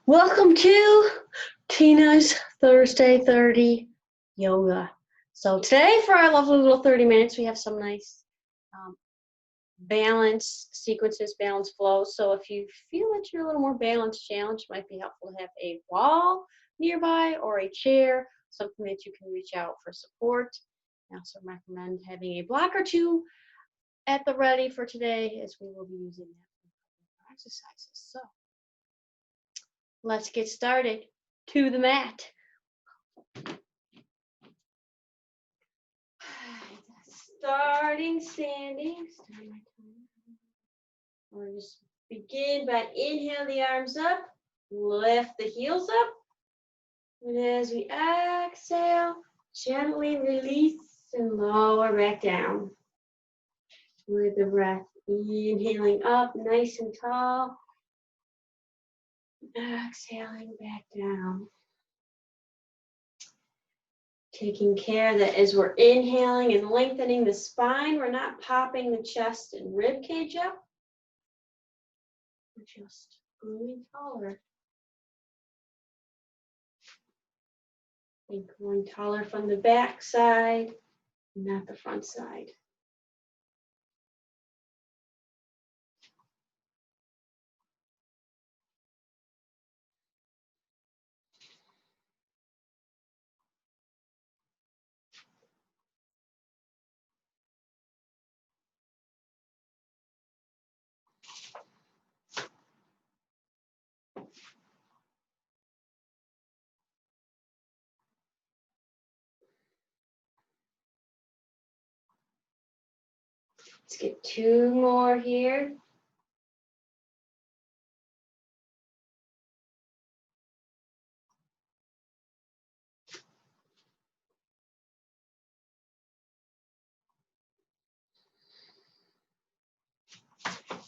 Welcome to Tina's Thursday 30 yoga. So today for our lovely little 30 minutes, we have some nice balance sequences, balance flows. So if you feel that you're a little more balanced challenge, it might be helpful to have a wall nearby or a chair, something that you can reach out for support. I also recommend having a block or two at the ready for today, as we will be using that for exercises. So let's get started. To the mat. Starting standing. We'll just begin by inhale the arms up, lift the heels up, and as we exhale, gently release and lower back down. With the breath, inhaling up nice and tall, exhaling back down. Taking care that as we're inhaling and lengthening the spine, we're not popping the chest and rib cage up. We're just growing taller. And growing taller from the back side, not the front side. Let's get two more here.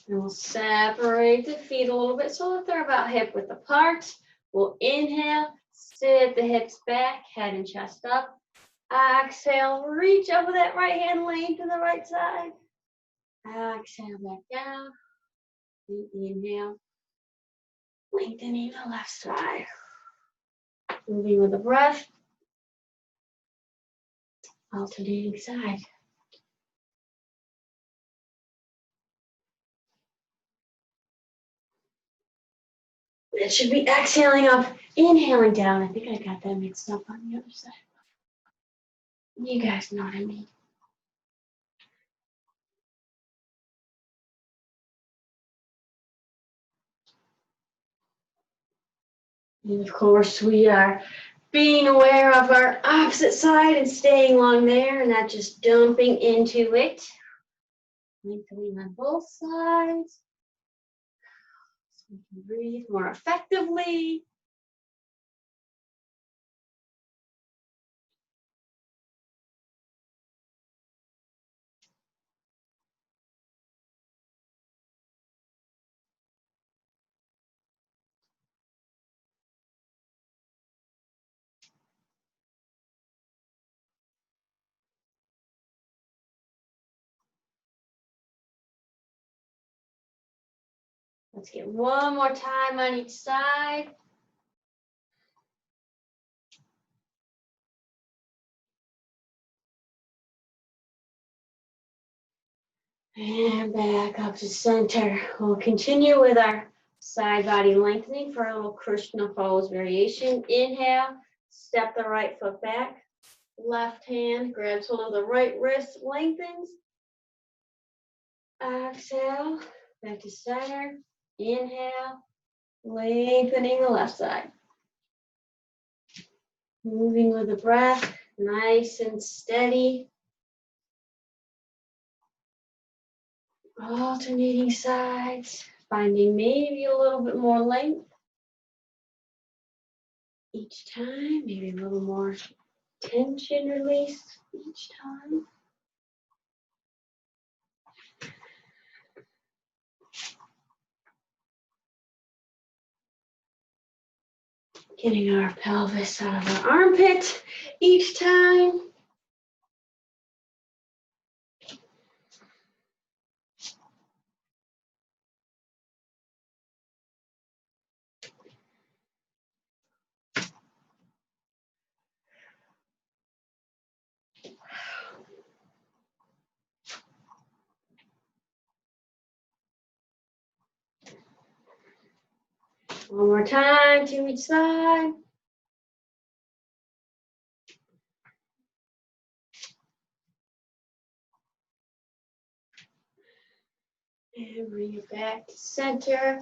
And we'll separate the feet a little bit so that they're about hip width apart. We'll inhale, sit the hips back, head and chest up. Exhale, reach up with that right hand, lean to the right side. Exhale back down. Inhale, lengthening the left side. Moving with the breath. Alternating side. It should be exhaling up, inhaling down. I think I got that mixed up on the other side. You guys know what I mean. And of course, we are being aware of our opposite side and staying along there and not just dumping into it. Lengthening on both sides so we can breathe more effectively. Let's get one more time on each side. And back up to center. We'll continue with our side body lengthening for a little Krishna pose variation. Inhale, step the right foot back. Left hand grabs hold of the right wrist, lengthens. Exhale, back to center. Inhale, lengthening the left side. Moving with the breath, nice and steady. Alternating sides, finding maybe a little bit more length each time, maybe a little more tension release each time. Getting our pelvis out of our armpit each time. One more time to each side. And bring it back to center.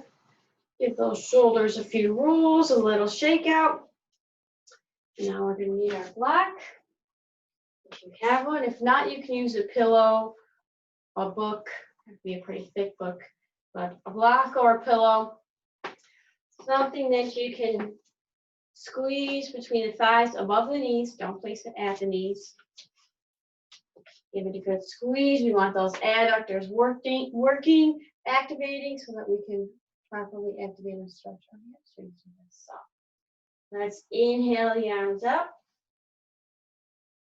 Give those shoulders a few rolls, a little shake out. Now we're going to need our block. If you have one, if not, you can use a pillow, a book. It would be a pretty thick book, but a block or a pillow. Something that you can squeeze between the thighs above the knees. Don't place it at the knees. Give it a good squeeze. We want those adductors working, activating so that we can properly activate and stretch our hamstrings. So let's inhale the arms up.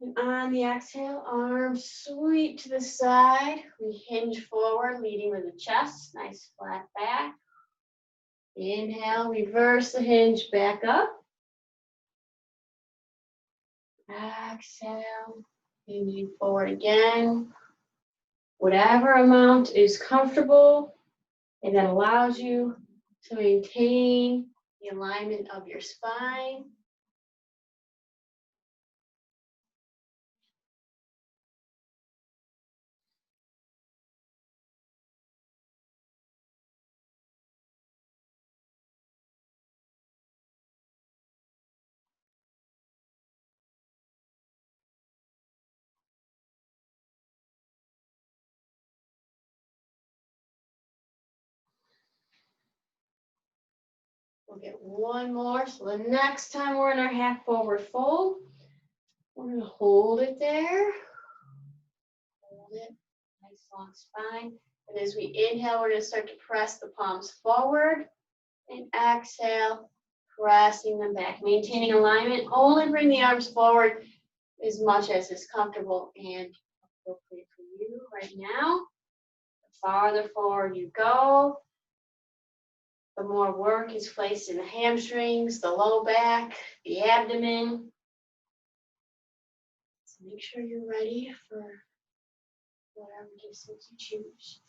And on the exhale, arms sweep to the side. We hinge forward, leading with the chest. Nice flat back. Inhale, reverse the hinge back up. Exhale, hinging forward again. Whatever amount is comfortable and that allows you to maintain the alignment of your spine. We'll get one more. So the next time we're in our half forward fold, we're going to hold it there. Hold it. Nice long spine. And as we inhale, we're going to start to press the palms forward. And exhale, pressing them back. Maintaining alignment. Only bring the arms forward as much as is comfortable and appropriate for you right now. The farther forward you go, the more work is placed in the hamstrings, the low back, the abdomen. So make sure you're ready for whatever distance you choose.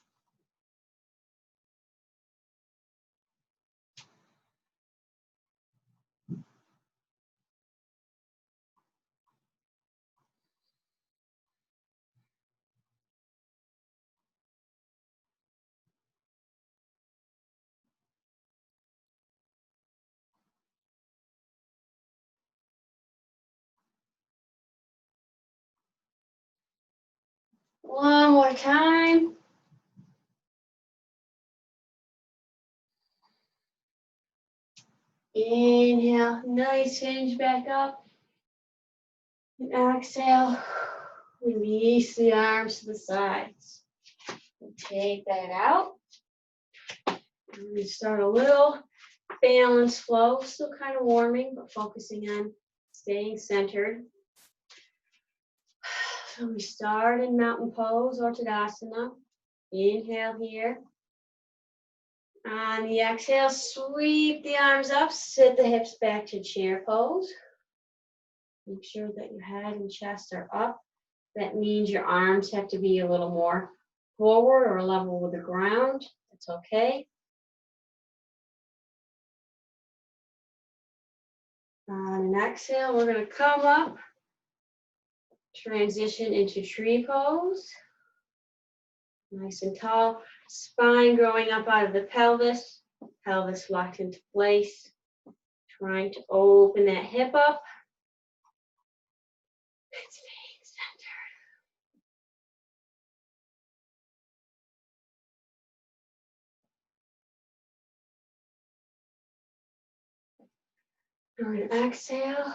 One more time. Inhale, nice hinge back up. And exhale, release the arms to the sides. And take that out. And we start a little balanced flow, still kind of warming, but focusing on staying centered. So we start in mountain pose or Tadasana. Inhale here. On the exhale, sweep the arms up, sit the hips back to chair pose. Make sure that your head and chest are up. That means your arms have to be a little more forward or level with the ground. That's okay. On an exhale, we're going to come up, transition into tree pose. Nice and tall, spine growing up out of the pelvis, pelvis locked into place. Trying to open that hip up. And staying centered. We're going to exhale,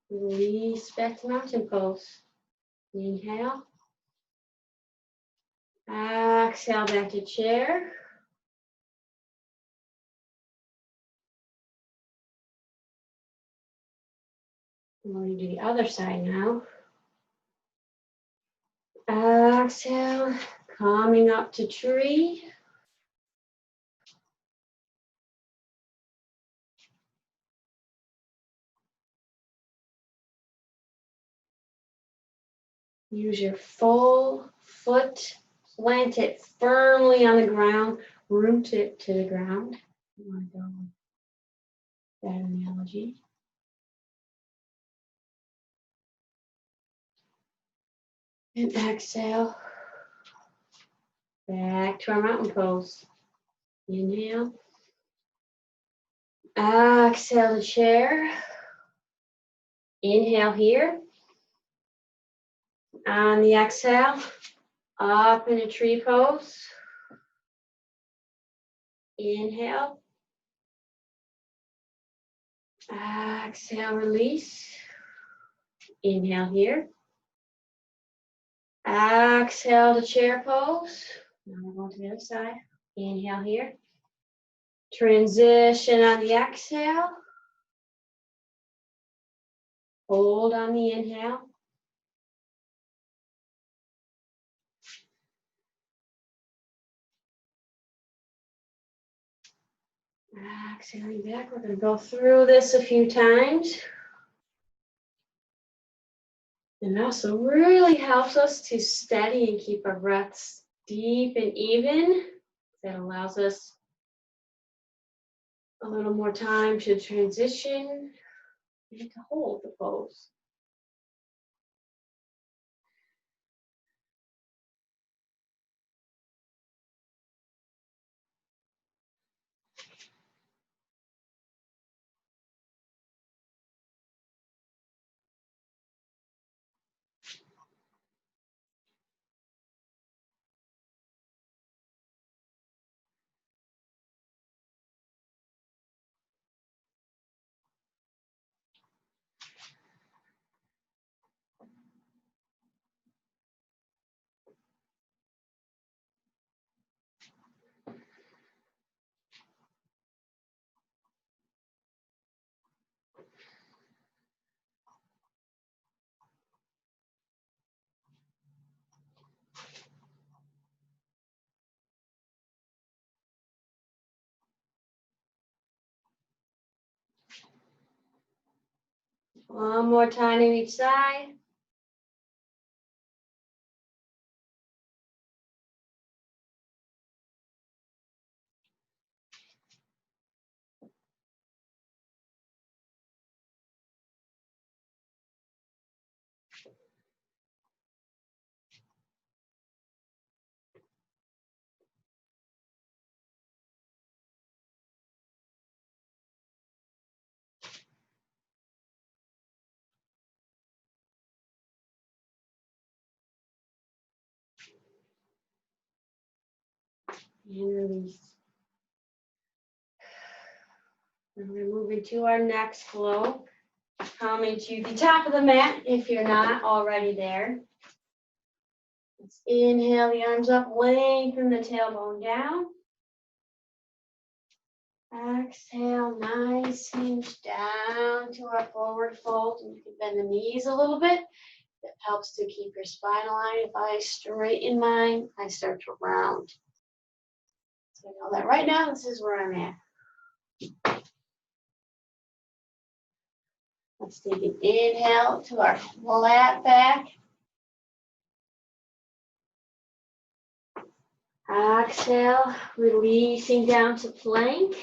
release back to mountain pose. Inhale. Exhale back to chair. We're going to do the other side now. Exhale, coming up to tree. Use your full foot, plant it firmly on the ground, root it to the ground. You want to go That analogy. And exhale. Back to our mountain pose. Inhale. Exhale to chair. Inhale here. On the exhale, up in a tree pose. Inhale. Exhale, release. Inhale here. Exhale to chair pose. Now we're going to the other side. Inhale here. Transition on the exhale. Hold on the inhale. Exhaling back. We're going to go through this a few times. And it also really helps us to steady and keep our breaths deep and even. That allows us a little more time to transition and to hold the pose. One more time on each side. And release. And we're moving to our next flow. Coming to the top of the mat if you're not already there. Let's inhale the arms up, lengthen the tailbone down. Exhale, nice hinge down to our forward fold. And you can bend the knees a little bit. That helps to keep your spine aligned. If I straighten mine, I start to round. So I know that right now, this is where I'm at. Let's take an inhale to our flat back. Exhale, releasing down to plank.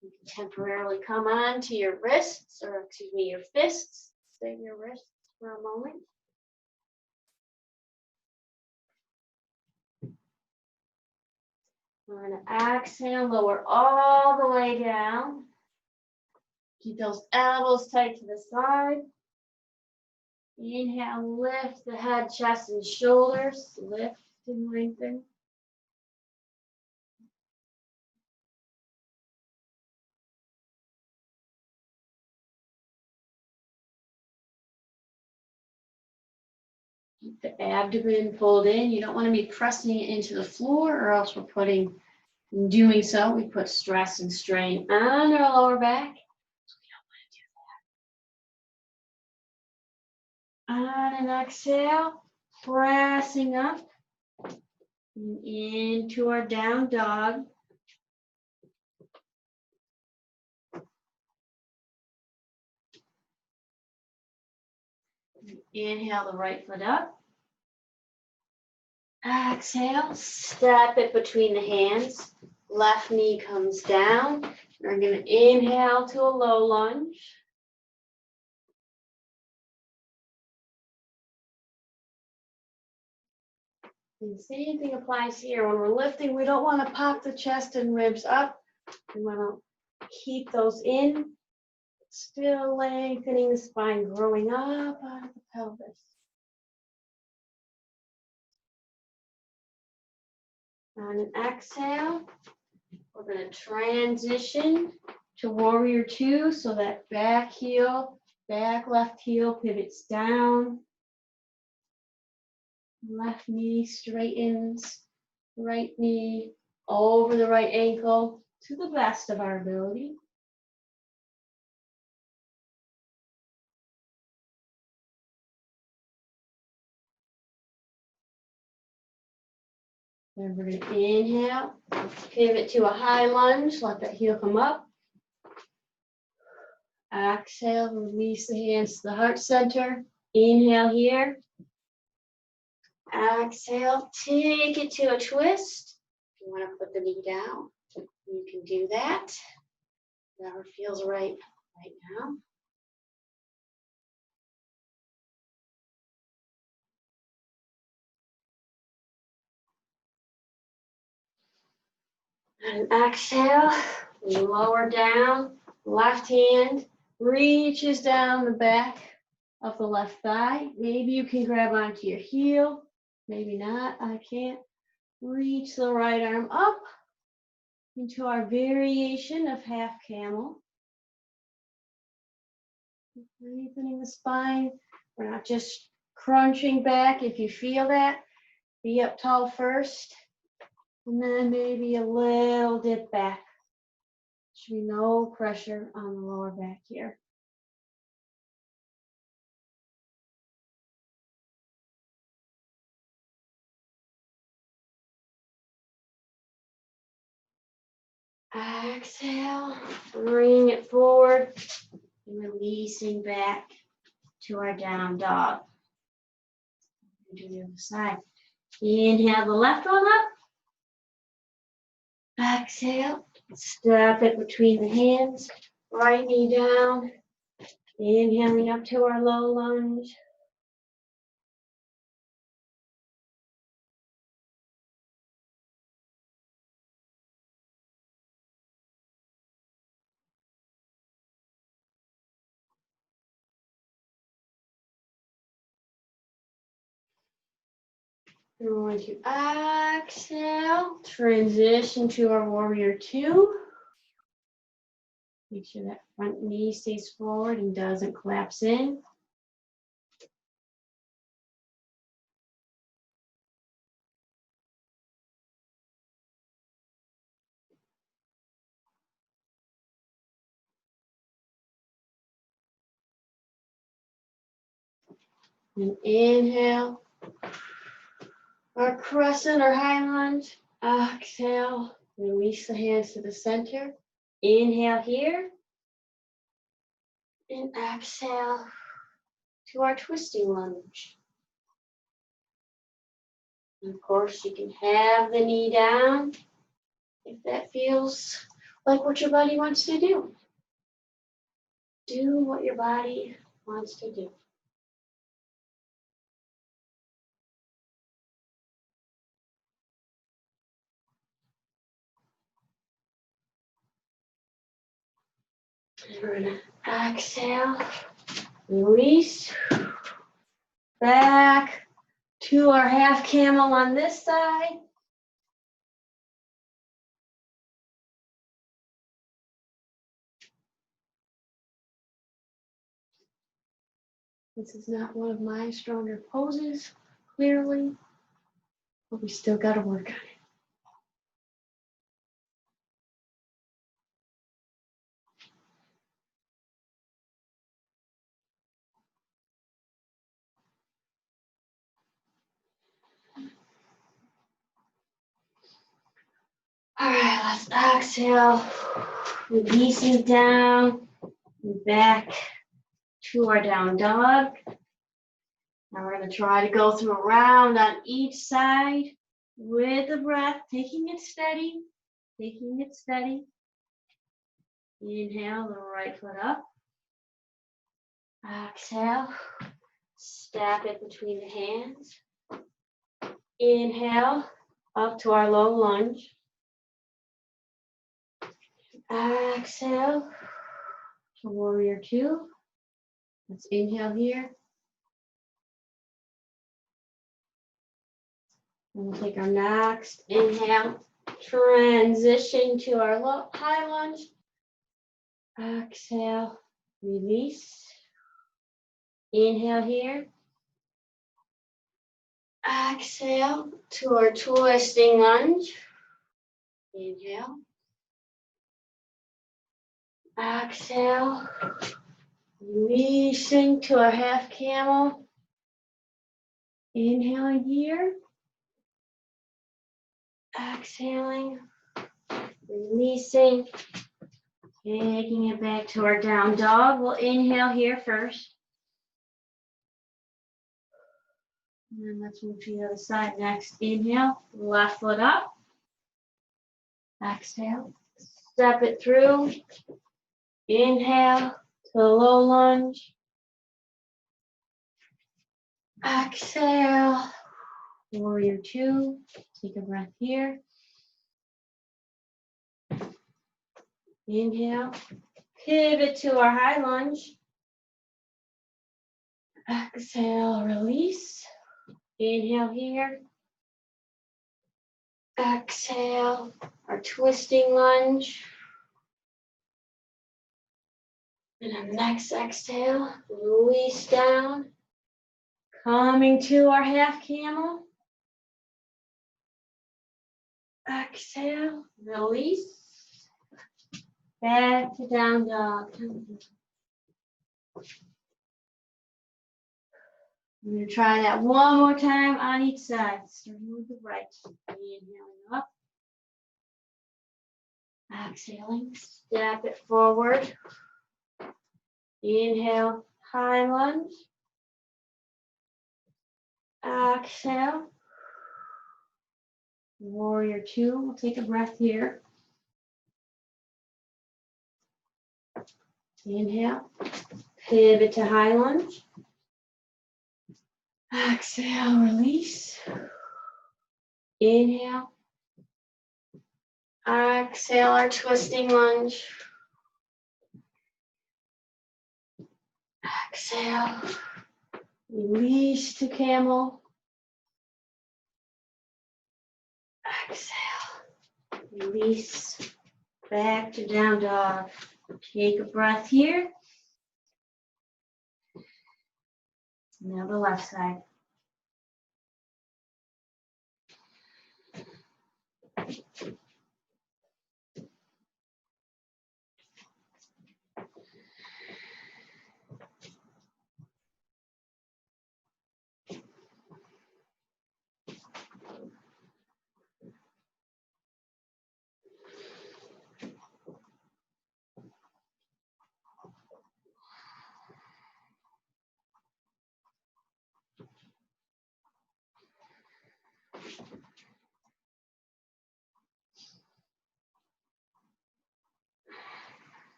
You can temporarily come on to your wrists, or excuse me, your fists. Stay your wrists for a moment. We're going to exhale, lower all the way down. Keep those elbows tight to the side. Inhale, lift the head, chest, and shoulders. Lift and lengthen. Keep the abdomen pulled in. You don't want to be pressing it into the floor, or else we're putting, in doing so, we put stress and strain on our lower back. So we don't want to do that. On an exhale, pressing up and into our down dog. Inhale the right foot up. Exhale, step it between the hands. Left knee comes down. We're going to inhale to a low lunge. And the same thing applies here. When we're lifting, we don't want to pop the chest and ribs up. We want to keep those in, still lengthening the spine, growing up out of the pelvis. On an exhale, we're going to transition to warrior two, so that back heel, back left heel pivots down. Left knee straightens, right knee over the right ankle to the best of our ability. Then we're going to inhale, pivot to a high lunge, let that heel come up. Exhale, release the hands to the heart center. Inhale here. Exhale, take it to a twist. If you want to put the knee down, you can do that. Whatever feels right now. And exhale, lower down, left hand reaches down the back of the left thigh. Maybe you can grab onto your heel, maybe not, I can't. Reach the right arm up into our variation of half camel. Lengthening the spine. We're not just crunching back. If you feel that, be up tall first. And then maybe a little dip back. Should be no pressure on the lower back here. Exhale, bring it forward, and releasing back to our down dog. Do the other side. Inhale the left one up. Exhale, step it between the hands, right knee down. Inhaling up to our low lunge. We're going to exhale, transition to our warrior two. Make sure that front knee stays forward and doesn't collapse in. And inhale, our crescent or high lunge. Exhale, release the hands to the center. Inhale here. And exhale to our twisting lunge. And of course, you can have the knee down if that feels like what your body wants to do. Do what your body wants to do. We're going to exhale, release, back to our half camel on this side. This is not one of my stronger poses, clearly, but we still got to work on it. All right, let's exhale, releasing down and back to our down dog. Now we're going to try to go through a round on each side with the breath, taking it steady, taking it steady. Inhale, the right foot up. Exhale, step it between the hands. Inhale, up to our low lunge. Exhale to warrior two. Let's inhale here. And we'll take our next inhale. Transition to our low, high lunge. Exhale, release. Inhale here. Exhale to our twisting lunge. Inhale. Exhale. Releasing to our half camel. Inhaling here. Exhaling. Releasing. Taking it back to our down dog. We'll inhale here first. And then let's move to the other side next. Inhale, left foot up. Exhale, step it through. Inhale to the low lunge. Exhale, warrior two. Take a breath here. Inhale, pivot to our high lunge. Exhale, release. Inhale here. Exhale, our twisting lunge. And our next exhale, release down. Coming to our half camel. Exhale, release. Back to down dog. I'm going to try that one more time on each side, starting with the right. Inhaling up. Exhaling, step it forward. Inhale, high lunge. Exhale. Warrior two, we'll take a breath here. Inhale, pivot to high lunge. Exhale, release. Inhale. Exhale, our twisting lunge. Exhale. Release to camel. Exhale. Release. Back to down dog. Take a breath here. Now the left side.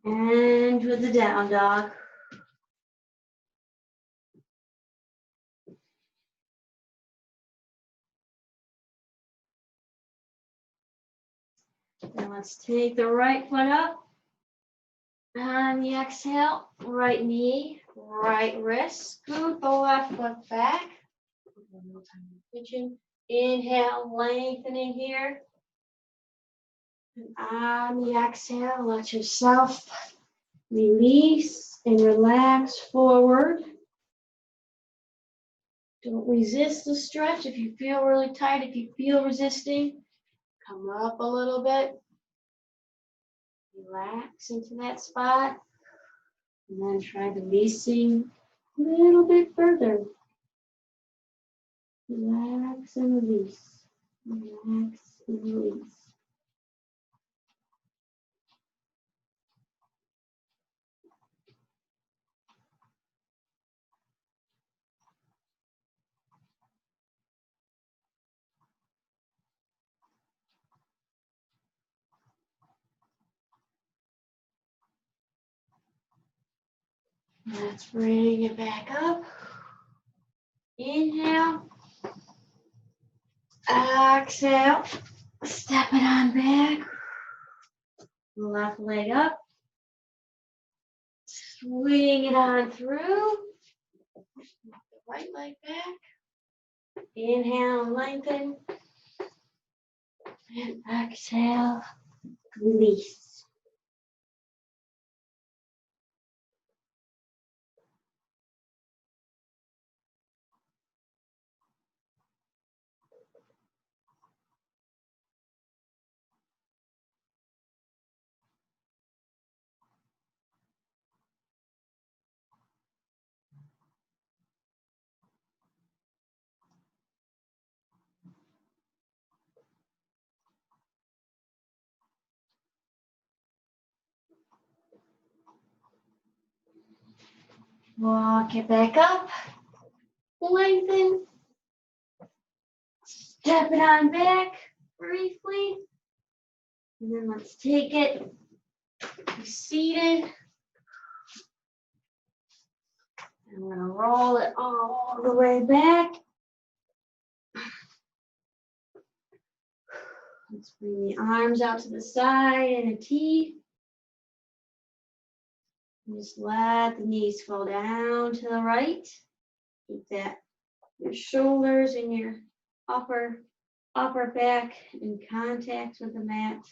And with the down dog. And let's take the right foot up. On the exhale, right knee, right wrist. Scoot the left foot back. Inhale, lengthening here. And on the exhale, let yourself release and relax forward. Don't resist the stretch. If you feel really tight, if you feel resisting, come up a little bit. Relax into that spot. And then try releasing a little bit further. Relax and release. Relax and release. Let's bring it back up. Inhale. Exhale. Step it on back. Left leg up. Swing it on through. The right leg back. Inhale and lengthen. And exhale. Release. Walk it back up. Lengthen. Step it on back briefly. And then let's take it seated. And we're going to roll it all the way back. Let's bring the arms out to the side in a T. And just let the knees fall down to the right. Keep that, your shoulders and your upper back in contact with the mat.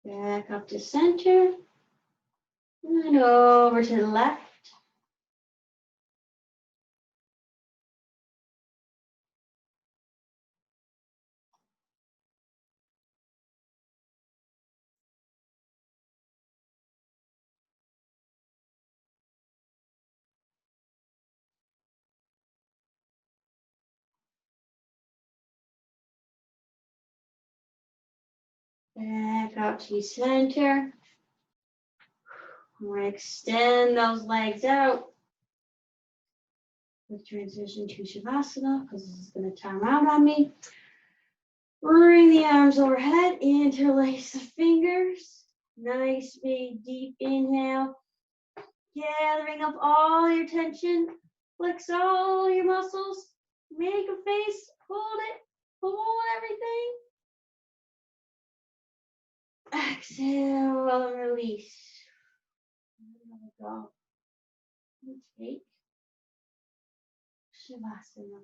Back up to center. And over to the left. Back up to center. We're going to extend those legs out. Let's transition to Shavasana because this is going to time out on me. Bring the arms overhead, interlace the fingers. Nice big deep inhale. Gathering up all your tension. Flex all your muscles. Make a face. Hold it. Hold everything. Exhale and release. There we go. And take Shavasana.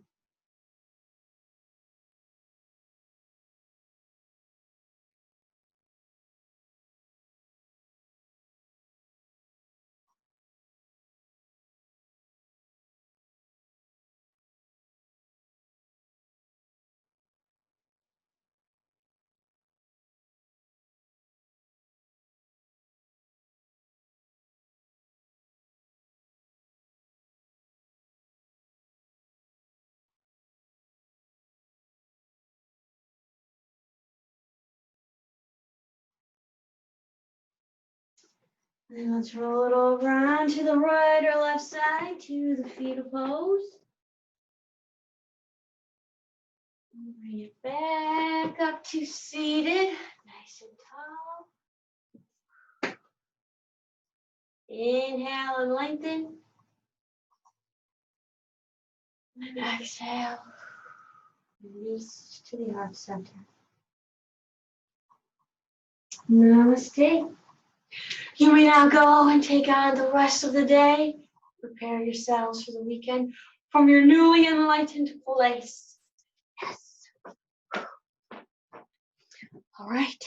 And let's roll it over onto the right or left side to the fetal pose. Bring it back up to seated, nice and tall. Inhale and lengthen. And exhale, release to the heart center. Namaste. You may now go and take on the rest of the day. Prepare yourselves for the weekend from your newly enlightened place. Yes. All right.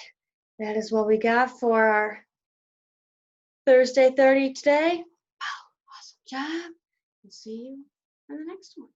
That is what we got for our Thursday 30 today. Wow, awesome job. We'll see you on the next one.